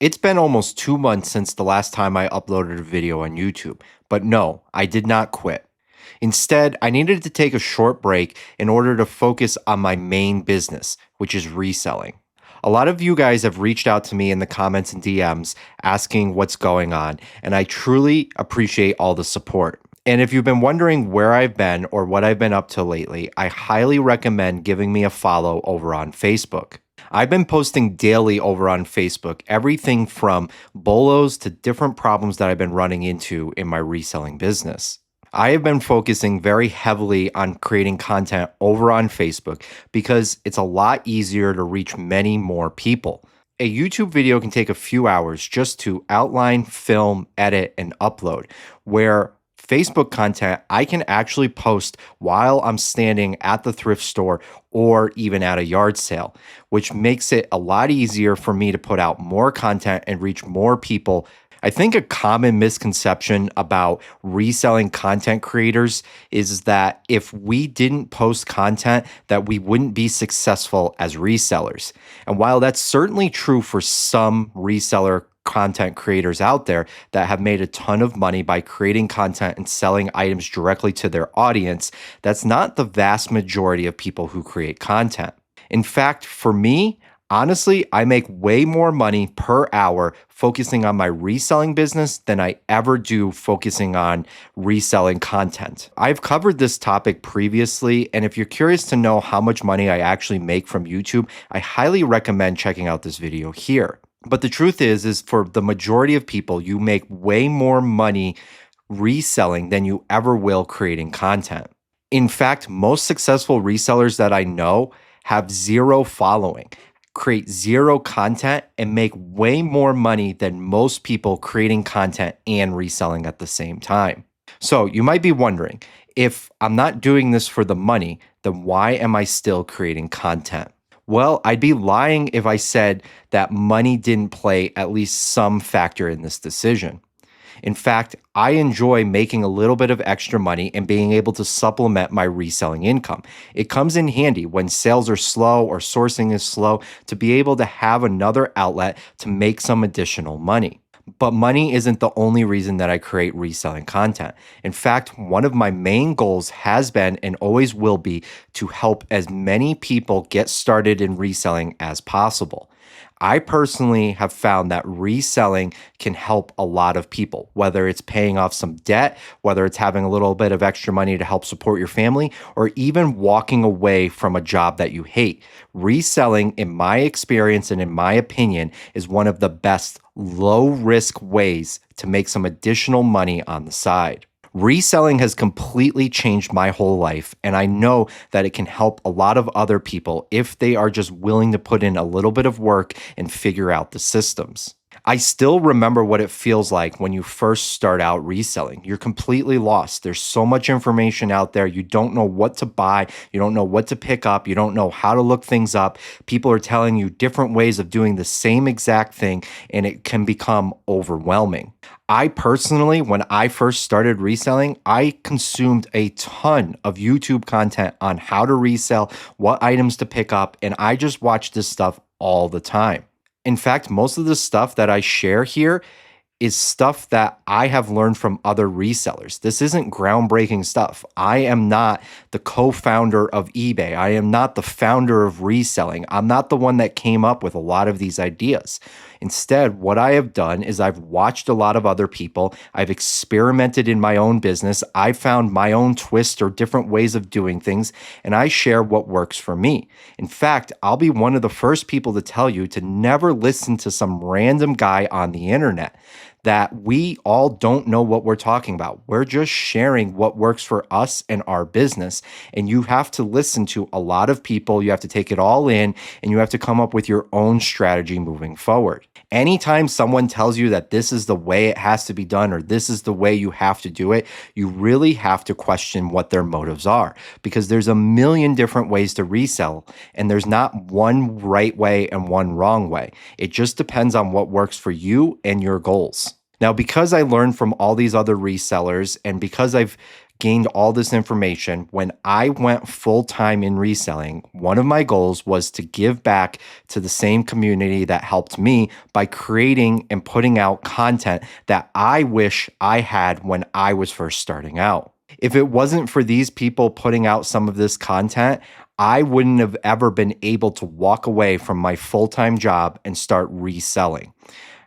It's been almost 2 months since the last time I uploaded a video on YouTube, but no, I did not quit. Instead, I needed to take a short break in order to focus on my main business, which is reselling. A lot of you guys have reached out to me in the comments and DMs asking what's going on, and I truly appreciate all the support. And if you've been wondering where I've been or what I've been up to lately, I highly recommend giving me a follow over on Facebook. I've been posting daily over on Facebook, everything from bolos to different problems that I've been running into in my reselling business. I have been focusing very heavily on creating content over on Facebook because it's a lot easier to reach many more people. A YouTube video can take a few hours just to outline, film, edit, and upload, where Facebook content I can actually post while I'm standing at the thrift store or even at a yard sale, which makes it a lot easier for me to put out more content and reach more people. I think a common misconception about reselling content creators is that if we didn't post content, that we wouldn't be successful as resellers. And while that's certainly true for some reseller content creators out there that have made a ton of money by creating content and selling items directly to their audience, that's not the vast majority of people who create content. In fact, for me, honestly, I make way more money per hour focusing on my reselling business than I ever do focusing on reselling content. I've covered this topic previously, and if you're curious to know how much money I actually make from YouTube, I highly recommend checking out this video here. But the truth is for the majority of people, you make way more money reselling than you ever will creating content. In fact, most successful resellers that I know have zero following, create zero content, and make way more money than most people creating content and reselling at the same time. So you might be wondering, if I'm not doing this for the money, then why am I still creating content? Well, I'd be lying if I said that money didn't play at least some factor in this decision. In fact, I enjoy making a little bit of extra money and being able to supplement my reselling income. It comes in handy when sales are slow or sourcing is slow to be able to have another outlet to make some additional money. But money isn't the only reason that I create reselling content. In fact, one of my main goals has been and always will be to help as many people get started in reselling as possible. I personally have found that reselling can help a lot of people, whether it's paying off some debt, whether it's having a little bit of extra money to help support your family, or even walking away from a job that you hate. Reselling, in my experience and in my opinion, is one of the best low-risk ways to make some additional money on the side. Reselling has completely changed my whole life, and I know that it can help a lot of other people if they are just willing to put in a little bit of work and figure out the systems. I still remember what it feels like when you first start out reselling. You're completely lost. There's so much information out there. You don't know what to buy. You don't know what to pick up. You don't know how to look things up. People are telling you different ways of doing the same exact thing, and it can become overwhelming. I personally, when I first started reselling, I consumed a ton of YouTube content on how to resell, what items to pick up, and I just watched this stuff all the time. In fact, most of the stuff that I share here is stuff that I have learned from other resellers. This isn't groundbreaking stuff. I am not the co-founder of eBay. I am not the founder of reselling. I'm not the one that came up with a lot of these ideas. Instead, what I have done is I've watched a lot of other people. I've experimented in my own business. I've found my own twist or different ways of doing things, and I share what works for me. In fact, I'll be one of the first people to tell you to never listen to some random guy on the internet, that we all don't know what we're talking about. We're just sharing what works for us and our business. And you have to listen to a lot of people. You have to take it all in, and you have to come up with your own strategy moving forward. Anytime someone tells you that this is the way it has to be done or this is the way you have to do it, you really have to question what their motives are, because there's a million different ways to resell, and there's not one right way and one wrong way. It just depends on what works for you and your goals. Now, because I learned from all these other resellers, and because I've gained all this information, when I went full-time in reselling, one of my goals was to give back to the same community that helped me by creating and putting out content that I wish I had when I was first starting out. If it wasn't for these people putting out some of this content, I wouldn't have ever been able to walk away from my full-time job and start reselling.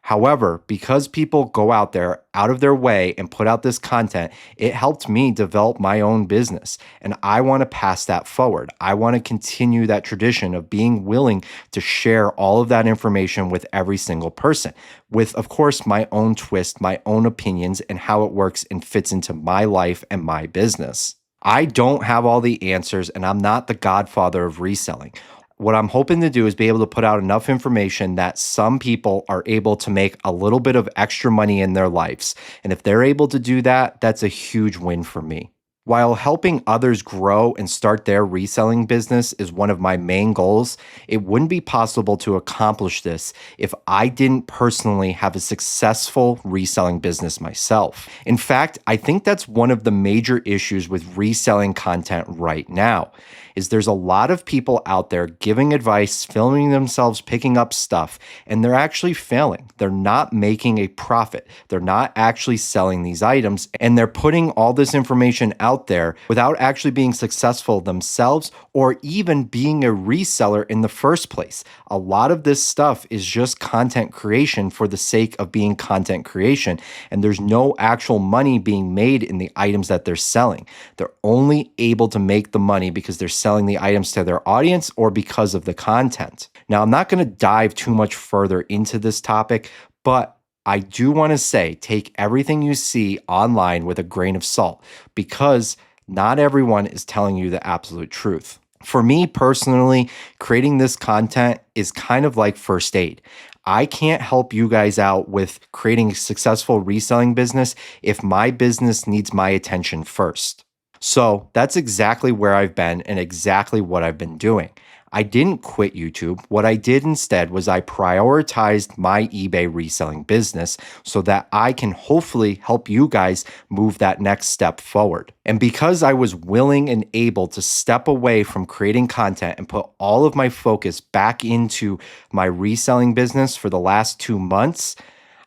However, because people go out there out of their way and put out this content, it helped me develop my own business. And I want to pass that forward. I want to continue that tradition of being willing to share all of that information with every single person, with, of course, my own twist, my own opinions, and how it works and fits into my life and my business. I don't have all the answers, and I'm not the godfather of reselling. What I'm hoping to do is be able to put out enough information that some people are able to make a little bit of extra money in their lives. And if they're able to do that, that's a huge win for me. While helping others grow and start their reselling business is one of my main goals, it wouldn't be possible to accomplish this if I didn't personally have a successful reselling business myself. In fact, I think that's one of the major issues with reselling content right now, is there's a lot of people out there giving advice, filming themselves picking up stuff, and they're actually failing. They're not making a profit. They're not actually selling these items, and they're putting all this information out there without actually being successful themselves or even being a reseller in the first place. A lot of this stuff is just content creation for the sake of being content creation, and there's no actual money being made in the items that they're selling. They're only able to make the money because they're selling the items to their audience or because of the content. Now, I'm not going to dive too much further into this topic, but I do want to say, take everything you see online with a grain of salt, because not everyone is telling you the absolute truth. For me personally, creating this content is kind of like first aid. I can't help you guys out with creating a successful reselling business if my business needs my attention first. So that's exactly where I've been and exactly what I've been doing. I didn't quit YouTube. What I did instead was I prioritized my eBay reselling business so that I can hopefully help you guys move that next step forward. And because I was willing and able to step away from creating content and put all of my focus back into my reselling business for the last 2 months,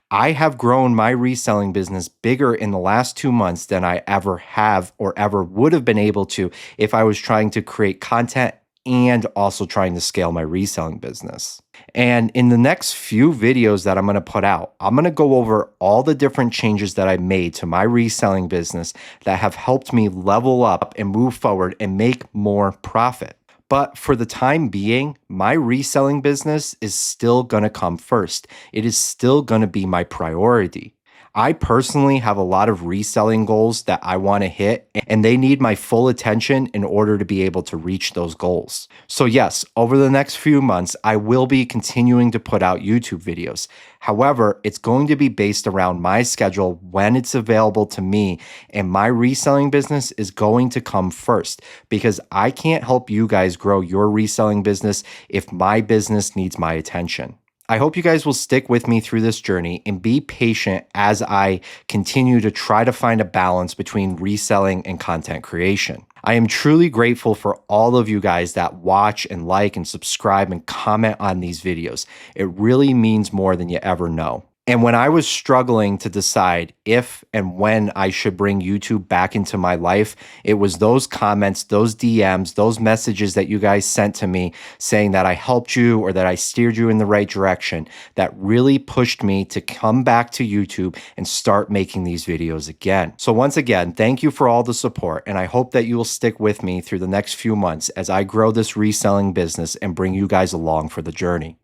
I have grown my reselling business bigger in the last 2 months than I ever have or ever would have been able to if I was trying to create content and also trying to scale my reselling business. And in the next few videos that I'm going to put out, I'm going to go over all the different changes that I made to my reselling business that have helped me level up and move forward and make more profit. But for the time being, my reselling business is still going to come first. It is still going to be my priority. I personally have a lot of reselling goals that I want to hit, and they need my full attention in order to be able to reach those goals. So yes, over the next few months, I will be continuing to put out YouTube videos. However, it's going to be based around my schedule when it's available to me, and my reselling business is going to come first because I can't help you guys grow your reselling business if my business needs my attention. I hope you guys will stick with me through this journey and be patient as I continue to try to find a balance between reselling and content creation. I am truly grateful for all of you guys that watch and like and subscribe and comment on these videos. It really means more than you ever know. And when I was struggling to decide if and when I should bring YouTube back into my life, it was those comments, those DMs, those messages that you guys sent to me saying that I helped you or that I steered you in the right direction that really pushed me to come back to YouTube and start making these videos again. So once again, thank you for all the support, and I hope that you will stick with me through the next few months as I grow this reselling business and bring you guys along for the journey.